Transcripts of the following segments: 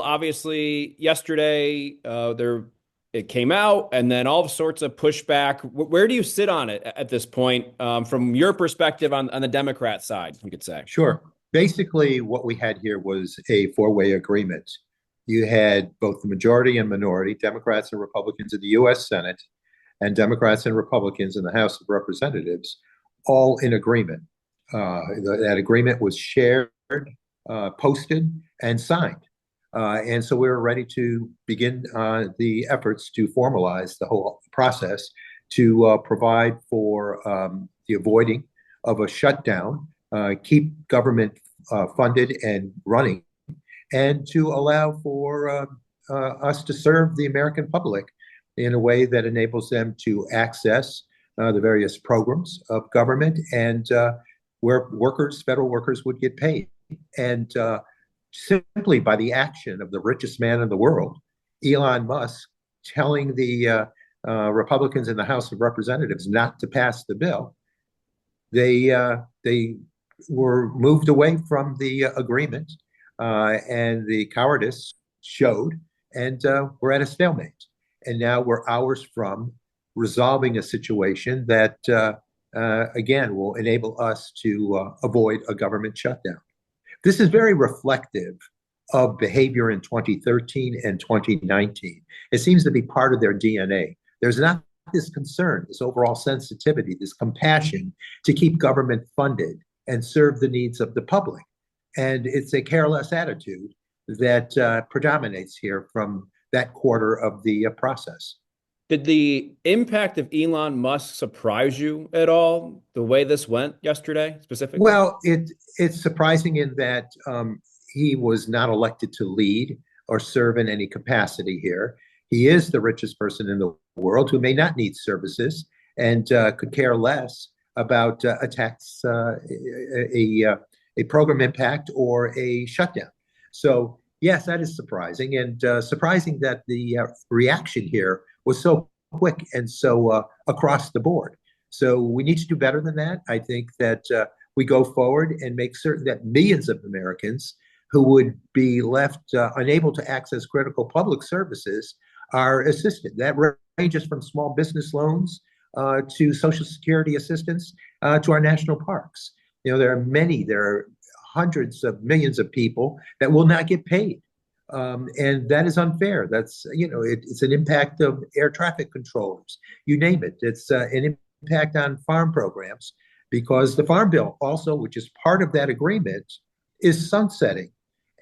obviously, yesterday it came out, and then all sorts of pushback. Where do you sit on it at this point, from your perspective on the Democrat side, you could say? Sure. Basically, what we had here was a four-way agreement. You had both the majority and minority, Democrats and Republicans in the U.S. Senate, and Democrats and Republicans in the House of Representatives, all in agreement. That agreement was shared, posted, and signed. And so we were ready to begin the efforts to formalize the whole process to provide for the avoiding of a shutdown, keep government funded and running, and to allow for us to serve the American public in a way that enables them to access the various programs of government and where federal workers would get paid. And simply by the action of the richest man in the world, Elon Musk, telling the Republicans in the House of Representatives not to pass the bill, they were moved away from the agreement, and the cowardice showed, and we're at a stalemate. And now we're hours from resolving a situation that, again, will enable us to avoid a government shutdown. This is very reflective of behavior in 2013 and 2019. It seems to be part of their DNA. There's not this concern, this overall sensitivity, this compassion to keep government funded and serve the needs of the public. And it's a careless attitude that predominates here from that quarter of the process. Did the impact of Elon Musk surprise you at all, the way this went yesterday specifically? Well, it's surprising in that he was not elected to lead or serve in any capacity here. He is the richest person in the world who may not need services and could care less about a tax, a program impact, or a shutdown. So yes, that is surprising, and surprising that the reaction here was so quick and so across the board. So we need to do better than that. I think that we go forward and make certain that millions of Americans who would be left unable to access critical public services are assisted. That ranges from small business loans to Social Security assistance to our national parks. You know, there are hundreds of millions of people that will not get paid. And that is unfair. That's, it's an impact of air traffic controllers, you name it. It's an impact on farm programs, because the Farm Bill also, which is part of that agreement, is sunsetting.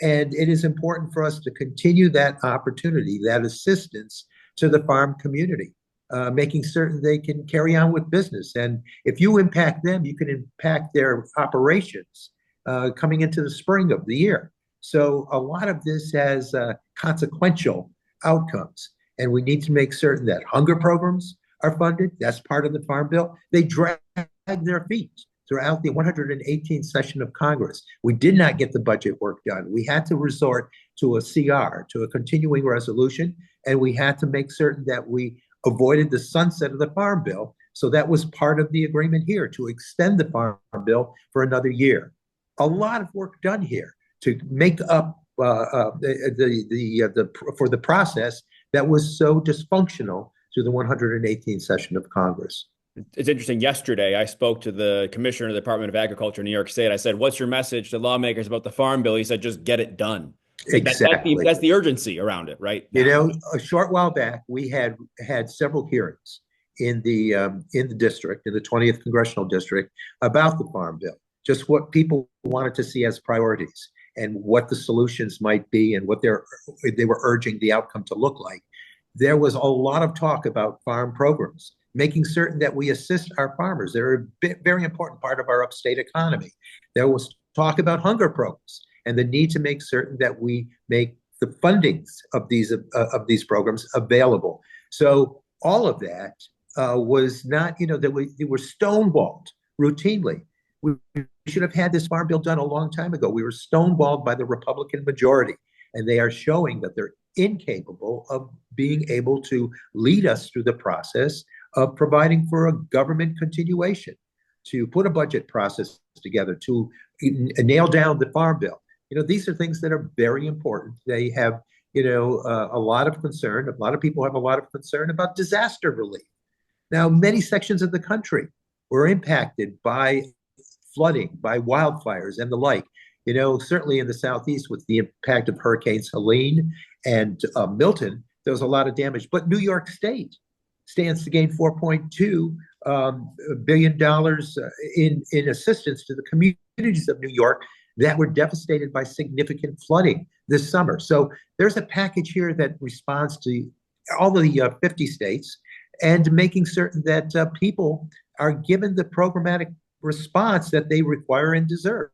And it is important for us to continue that opportunity, that assistance to the farm community, making certain they can carry on with business. And if you impact them, you can impact their operations coming into the spring of the year. So a lot of this has consequential outcomes, and we need to make certain that hunger programs are funded. That's part of the Farm Bill. They drag their feet throughout the 118th session of Congress. We did not get the budget work done. We had to resort to a CR, to a continuing resolution, and we had to make certain that we avoided the sunset of the Farm Bill. So that was part of the agreement here, to extend the Farm Bill for another year. A lot of work done here to make up for the process that was so dysfunctional through the 118th session of Congress. It's interesting. Yesterday, I spoke to the commissioner of the Department of Agriculture in New York State. I said, "What's your message to lawmakers about the Farm Bill?" He said, "Just get it done." Exactly. That's the urgency around it, right? A short while back, we had several hearings in the district, in the 20th congressional district, about the Farm Bill, just what people wanted to see as priorities and what the solutions might be and what they were urging the outcome to look like. There was a lot of talk about farm programs, making certain that we assist our farmers. They're a very important part of our upstate economy. There was talk about hunger programs and the need to make certain that we make the fundings of these programs available. So all of that was not, they were stonewalled routinely. We should have had this Farm Bill done a long time ago. We were stonewalled by the Republican majority, and they are showing that they're incapable of being able to lead us through the process of providing for a government continuation, to put a budget process together, to nail down the Farm Bill, These are things that are very important. They have, a lot of concern. A lot of people have a lot of concern about disaster relief. Now, many sections of the country were impacted by flooding, by wildfires, and the like. Certainly in the Southeast with the impact of Hurricanes Helene and Milton, there was a lot of damage. But New York State stands to gain $4.2 billion in assistance to the communities of New York that were devastated by significant flooding this summer. So there's a package here that responds to all the 50 states and making certain that people are given the programmatic response that they require and deserve.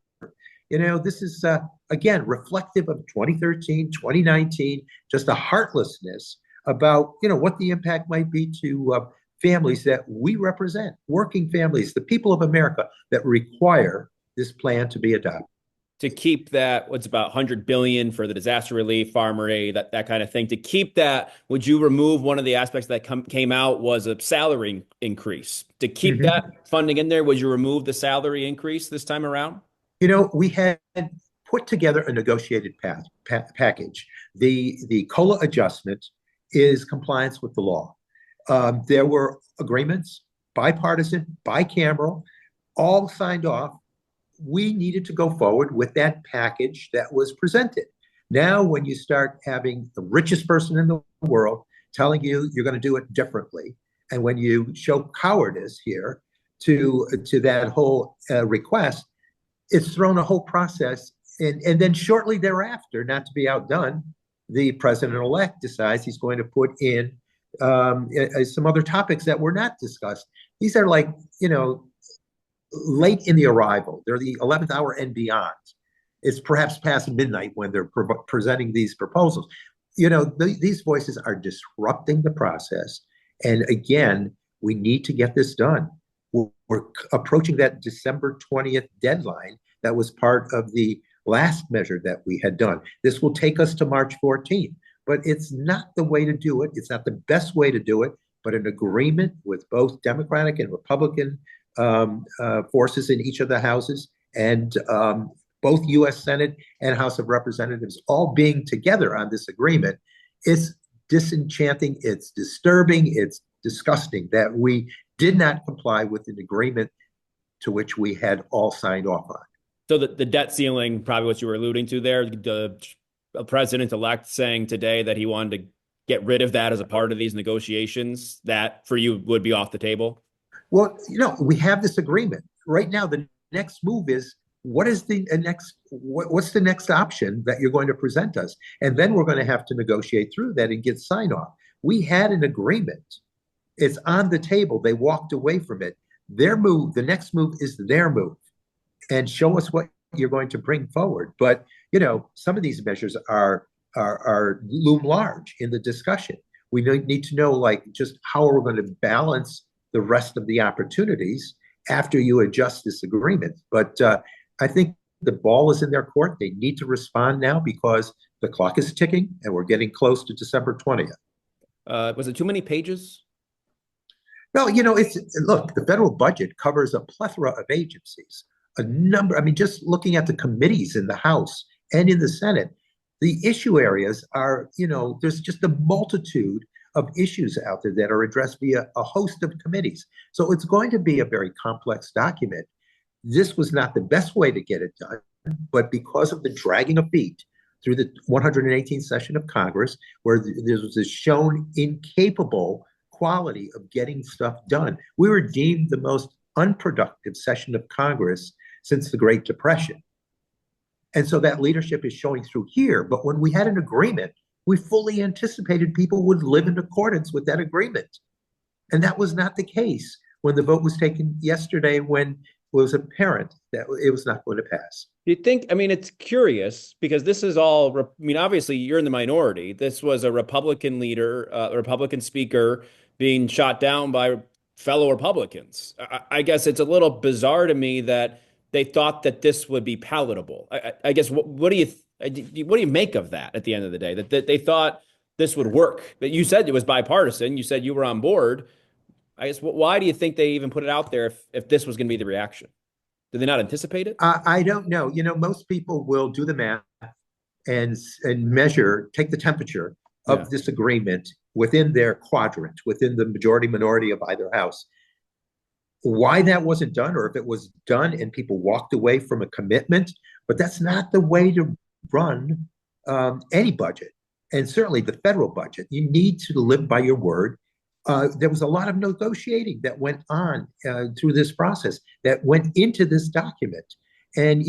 This is, again, reflective of 2013, 2019, just a heartlessness about, what the impact might be to families that we represent, working families, the people of America that require this plan to be adopted. To keep that, what's about 100 billion for the disaster relief, farmer aid, that kind of thing. To keep that, would you remove one of the aspects that came out was a salary increase? To keep that funding in there, would you remove the salary increase this time around? We had put together a negotiated package. The COLA adjustment is compliance with the law. There were agreements, bipartisan, bicameral, all signed off. We needed to go forward with that package that was presented. Now, when you start having the richest person in the world telling you you're going to do it differently, and when you show cowardice here to that whole request, it's thrown a whole process. And then shortly thereafter, not to be outdone, the president-elect decides he's going to put in some other topics that were not discussed. These are like, late in the arrival. They're the 11th hour and beyond. It's perhaps past midnight when they're presenting these proposals. These voices are disrupting the process. And again, we need to get this done. We're approaching that December 20th deadline that was part of the last measure that we had done. This will take us to March 14th, but it's not the way to do it. It's not the best way to do it, but an agreement with both Democratic and Republican forces in each of the houses, and both U.S. Senate and House of Representatives all being together on this agreement. It's disenchanting, it's disturbing, it's disgusting that we did not comply with an agreement to which we had all signed off on. So the debt ceiling, probably what you were alluding to there, the president-elect saying today that he wanted to get rid of that as a part of these negotiations, that for you would be off the table? Well, we have this agreement. Right now, the next move is what's the next option that you're going to present us? And then we're going to have to negotiate through that and get sign off. We had an agreement. It's on the table. They walked away from it. Their move, the next move is their move. And show us what you're going to bring forward. But, some of these measures are loom large in the discussion. We need to know, just how are we going to balance the rest of the opportunities after you adjust this agreement. But I think the ball is in their court. They need to respond now because the clock is ticking and we're getting close to December 20th. Was it too many pages? No, look, the federal budget covers a plethora of agencies, just looking at the committees in the House and in the Senate, the issue areas are, there's just a multitude of issues out there that are addressed via a host of committees. So it's going to be a very complex document. This was not the best way to get it done, but because of the dragging of feet through the 118th session of Congress, where there was this shown incapable quality of getting stuff done, we were deemed the most unproductive session of Congress since the Great Depression. And so that leadership is showing through here. But when we had an agreement, we fully anticipated people would live in accordance with that agreement. And that was not the case when the vote was taken yesterday, when it was apparent that it was not going to pass. You think, it's curious because this is all, obviously you're in the minority. This was a Republican leader, a Republican speaker being shot down by fellow Republicans. I guess it's a little bizarre to me that they thought that this would be palatable. I guess, what do you make of that at the end of the day? That they thought this would work? That you said it was bipartisan. You said you were on board. I guess, why do you think they even put it out there if this was going to be the reaction? Did they not anticipate it? I don't know. Most people will do the math and measure, take the temperature Yeah. of this agreement within their quadrant, within the majority minority of either house. Why that wasn't done, or if it was done and people walked away from a commitment, but that's not the way to run any budget, and certainly the federal budget. You need to live by your word. There was a lot of negotiating that went on through this process that went into this document, and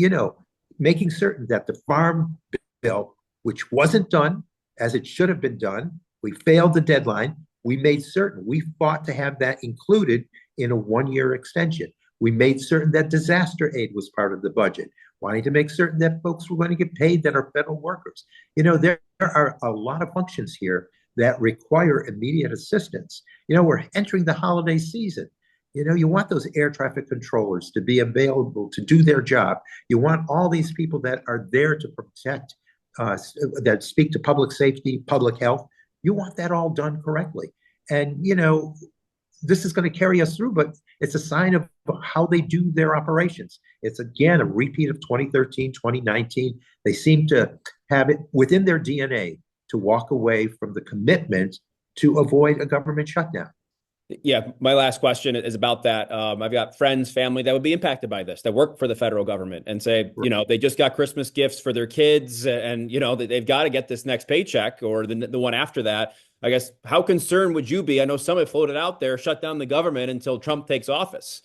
making certain that the farm bill, which wasn't done as it should have been done, we failed the deadline. We made certain we fought to have that included in a 1-year extension. We made certain that disaster aid was part of the budget, wanting to make certain that folks were going to get paid that are federal workers. There are a lot of functions here that require immediate assistance. We're entering the holiday season. You want those air traffic controllers to be available to do their job. You want all these people that are there to protect, that speak to public safety, public health. You want that all done correctly. And, this is going to carry us through, but it's a sign of how they do their operations. It's, again, a repeat of 2013, 2019. They seem to have it within their DNA to walk away from the commitment to avoid a government shutdown. Yeah, my last question is about that. I've got friends, family that would be impacted by this, that work for the federal government and say, they just got Christmas gifts for their kids and, they've got to get this next paycheck or the one after that. I guess, how concerned would you be? I know some have floated out there, shut down the government until Trump takes office.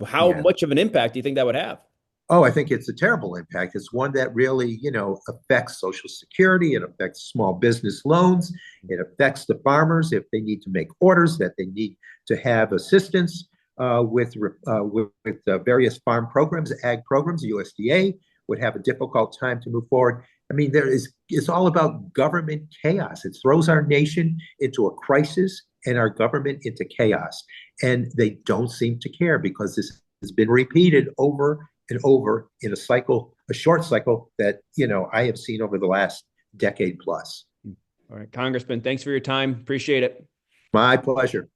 How much of an impact do you think that would have? Oh, I think it's a terrible impact. It's one that really, affects Social Security. It affects small business loans. It affects the farmers if they need to make orders, that they need to have assistance with various farm programs, ag programs. USDA would have a difficult time to move forward. I mean, it's all about government chaos. It throws our nation into a crisis and our government into chaos. And they don't seem to care because this has been repeated over and over in a short cycle that, I have seen over the last decade plus. All right, Congressman, thanks for your time. Appreciate it. My pleasure.